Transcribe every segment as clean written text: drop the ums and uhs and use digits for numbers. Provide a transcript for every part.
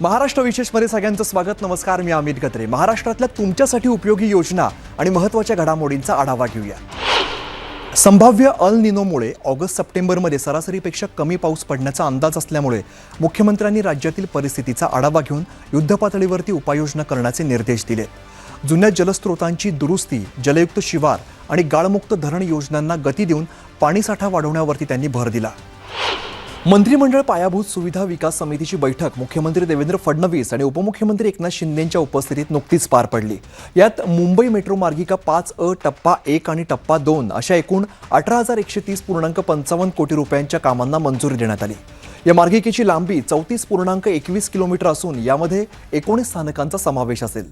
महाराष्ट्र विशेषमध्ये सगळ्यांचं स्वागत. नमस्कार, मी अमित गत्रे. महाराष्ट्रातल्या तुमच्यासाठी उपयोगी योजना आणि महत्त्वाच्या घडामोडींचा आढावा घेऊया. संभाव्य अल निनोमुळे ऑगस्ट-सप्टेंबरमध्ये सरासरीपेक्षा कमी पाऊस पडण्याचा अंदाज असल्यामुळे मुख्यमंत्र्यांनी राज्यातील परिस्थितीचा आढावा घेऊन युद्धपातळीवरती उपाययोजना करण्याचे निर्देश दिले. जुन्या जलस्रोतांची दुरुस्ती, जलयुक्त शिवार आणि गाळमुक्त धरण योजनांना गती देऊन पाणीसाठा वाढवण्यावरती त्यांनी भर दिला. मंत्रिमंडळ पायाभूत सुविधा विकास समितीची बैठक मुख्यमंत्री देवेंद्र फडणवीस आणि उपमुख्यमंत्री एकनाथ शिंदेंच्या उपस्थितीत नुकतीच पार पडली. यात मुंबई मेट्रो मार्गिका 5A टप्पा 1 आणि टप्पा 2 अशा एकूण 18,130.55 कोटी रुपयांच्या कामांना मंजुरी देण्यात आली. या मार्गिकेची लांबी 34.21 किलोमीटर असून यामध्ये 19 स्थानकांचा समावेश असेल.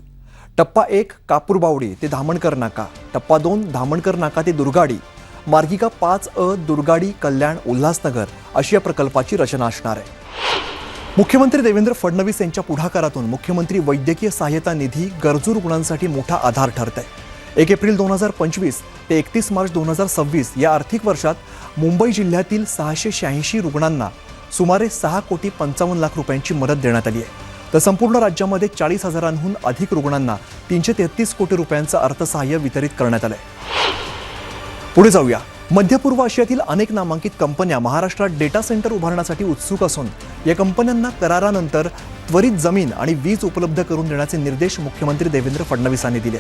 टप्पा 1 कापूरबावडी ते धामणकर नाका, टप्पा 2 धामणकर नाका ते दुर्गाडी, मार्गिका 5A दुर्गाडी कल्याण उल्हासनगर अशी या प्रकल्पाची रचना असणार आहे. मुख्यमंत्री देवेंद्र फडणवीस यांच्या पुढाकारातून मुख्यमंत्री वैद्यकीय सहाय्यता निधी गरजू रुग्णांसाठी मोठा आधार ठरत आहे. 1 एप्रिल 2025 ते 31 मार्च 2026 या आर्थिक वर्षात मुंबई जिल्ह्यातील 686 रुग्णांना सुमारे 6,55,00,000 रुपयांची मदत देण्यात आली आहे. तर संपूर्ण राज्यामध्ये 40,000हून अधिक रुग्णांना 333 कोटी रुपयांचं अर्थसहाय्य वितरित करण्यात आलं आहे. पुढे जाऊया. मध्य पूर्व आशियातील अनेक नामांकित कंपन्या महाराष्ट्रात डेटा सेंटर उभारण्यासाठी उत्सुक असून या कंपन्यांना करारानंतर त्वरित जमीन आणि वीज उपलब्ध करून देण्याचे निर्देश मुख्यमंत्री देवेंद्र फडणवीसांनी दिले.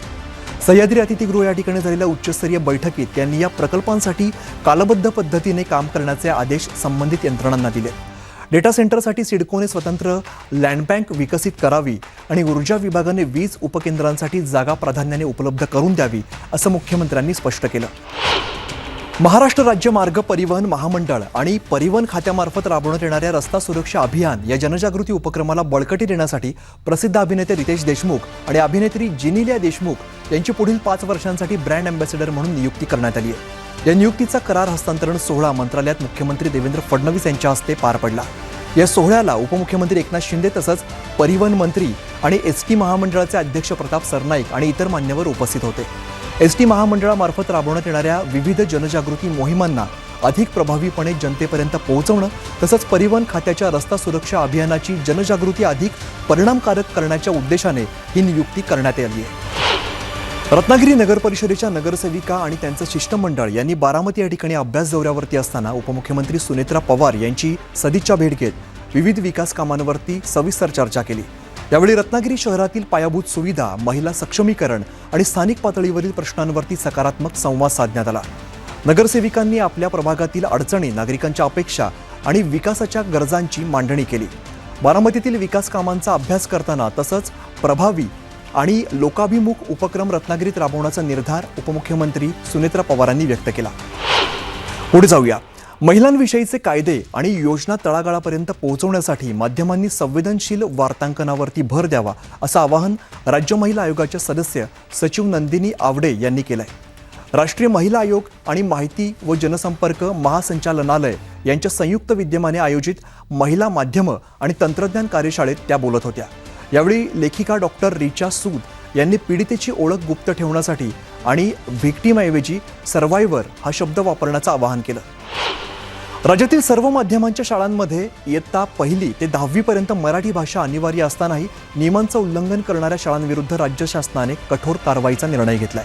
सह्याद्री अतिथीगृह या ठिकाणी झालेल्या उच्चस्तरीय बैठकीत त्यांनी या प्रकल्पांसाठी कालबद्ध पद्धतीने काम करण्याचे आदेश संबंधित यंत्रणांना दिले. डेटा सेंटरसाठी सिडकोने स्वतंत्र लँड बँक विकसित करावी आणि ऊर्जा विभागाने वीज उपकेंद्रांसाठी जागा प्राधान्याने उपलब्ध करून द्यावी असं मुख्यमंत्र्यांनी स्पष्ट केलं. महाराष्ट्र राज्य मार्ग परिवहन महामंडळ आणि परिवहन खात्यामार्फत राबवण्यात येणाऱ्या रस्ता सुरक्षा अभियान या जनजागृती उपक्रमाला बळकटी देण्यासाठी प्रसिद्ध अभिनेते रितेश देशमुख आणि अभिनेत्री जिनिलिया देशमुख यांची पुढील 5 वर्षांसाठी ब्रँड अँबॅसेडर म्हणून नियुक्ती करण्यात आली आहे. या नियुक्तीचा करार हस्तांतरण सोहळा मंत्रालयात मुख्यमंत्री देवेंद्र फडणवीस यांच्या हस्ते पार पडला. या सोहळ्याला उपमुख्यमंत्री एकनाथ शिंदे तसंच परिवहन मंत्री आणि एसटी महामंडळाचे अध्यक्ष प्रताप सरनाईक आणि इतर मान्यवर उपस्थित होते. एसटी महामंडळामार्फत राबवण्यात येणाऱ्या विविध जनजागृती मोहिमांना अधिक प्रभावीपणे जनतेपर्यंत पोहोचवणं तसंच परिवहन खात्याच्या रस्ता सुरक्षा अभियानाची जनजागृती अधिक परिणामकारक करण्याच्या उद्देशाने ही नियुक्ती करण्यात आली आहे. रत्नागिरी नगर परिषदेच्या नगरसेविका आणि त्यांचं शिष्टमंडळ यांनी बारामती या ठिकाणी अभ्यास दौऱ्यावरती असताना उपमुख्यमंत्री सुनेत्रा पवार यांची सदिच्छा भेट घेत विविध विकास कामांवरती सविस्तर चर्चा केली. यावेळी रत्नागिरी शहरातील पायाभूत सुविधा, महिला सक्षमीकरण आणि स्थानिक पातळीवरील प्रश्नांवरती सकारात्मक संवाद साधण्यात आला. नगरसेविकांनी आपल्या प्रभागातील अडचणी, नागरिकांच्या अपेक्षा आणि विकासाच्या गरजांची मांडणी केली. बारामतीतील विकास कामांचा अभ्यास करताना तसंच प्रभावी आणि लोकाभिमुख उपक्रम रत्नागिरीत राबवण्याचा निर्धार उपमुख्यमंत्री सुनेत्रा पवारांनी व्यक्त केला. पुढे जाऊया. महिलांविषयीचे कायदे आणि योजना तळागाळापर्यंत पोहोचवण्यासाठी माध्यमांनी संवेदनशील वार्तांकनावरती भर द्यावा असं आवाहन राज्य महिला आयोगाच्या सदस्य सचिव नंदिनी आवडे यांनी केलंय. राष्ट्रीय महिला आयोग आणि माहिती व जनसंपर्क महासंचालनालय यांच्या संयुक्त विद्यमाने आयोजित महिला माध्यमं आणि तंत्रज्ञान कार्यशाळेत त्या बोलत होत्या. यावेळी लेखिका डॉक्टर रिचा सूद यांनी पीडितेची ओळख गुप्त ठेवण्यासाठी आणि व्हिक्टीमऐवजी सर्व्हायव्हर हा शब्द वापरण्याचं आवाहन केलं. राज्यातील सर्व माध्यमांच्या शाळांमध्ये इयत्ता 1ली ते 10वी पर्यंत मराठी भाषा अनिवार्य असतानाही नियमांचं उल्लंघन करणाऱ्या शाळांविरुद्ध राज्य शासनाने कठोर कारवाईचा निर्णय घेतलाय.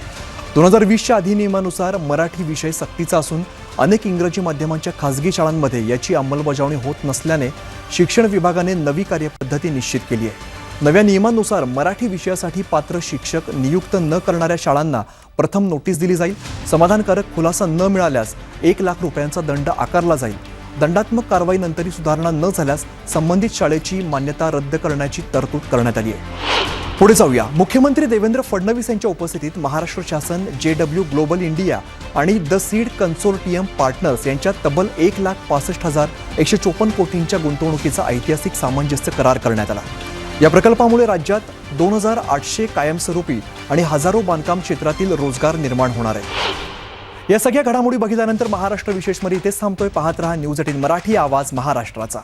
2020च्या अधिनियमानुसार मराठी विषय सक्तीचा असून अनेक इंग्रजी माध्यमांच्या खासगी शाळांमध्ये याची अंमलबजावणी होत नसल्याने शिक्षण विभागाने नवी कार्यपद्धती निश्चित केली आहे. नव्या नियमांनुसार मराठी विषयासाठी पात्र शिक्षक नियुक्त न करणाऱ्या शाळांना प्रथम नोटीस दिली जाईल. समाधानकारक खुलासा न मिळाल्यास 1 लाख रुपयांचा दंड आकारला जाईल. दंडात्मक कारवाईनंतरही सुधारणा न झाल्यास संबंधित शाळेची मान्यता रद्द करण्याची तरतूद करण्यात आली आहे. पुढे जाऊया. मुख्यमंत्री देवेंद्र फडणवीस यांच्या उपस्थितीत महाराष्ट्र शासन, JW ग्लोबल इंडिया आणि द सीड कन्सोर्टियम पार्टनर्स यांच्यात तब्बल 1,65,154 कोटींच्या गुंतवणुकीचा ऐतिहासिक सामंजस्य करार करण्यात आला. या प्रकल्पामुळे राज्यात 2,800 कायमस्वरूपी आणि हजारो बांधकाम क्षेत्रातील रोजगार निर्माण होणार आहे. या सगळ्या घडामोडी बघितल्यानंतर महाराष्ट्र विशेषमध्ये इथेच थांबतोय. पाहत रहा न्यूज 18 मराठी, आवाज महाराष्ट्राचा.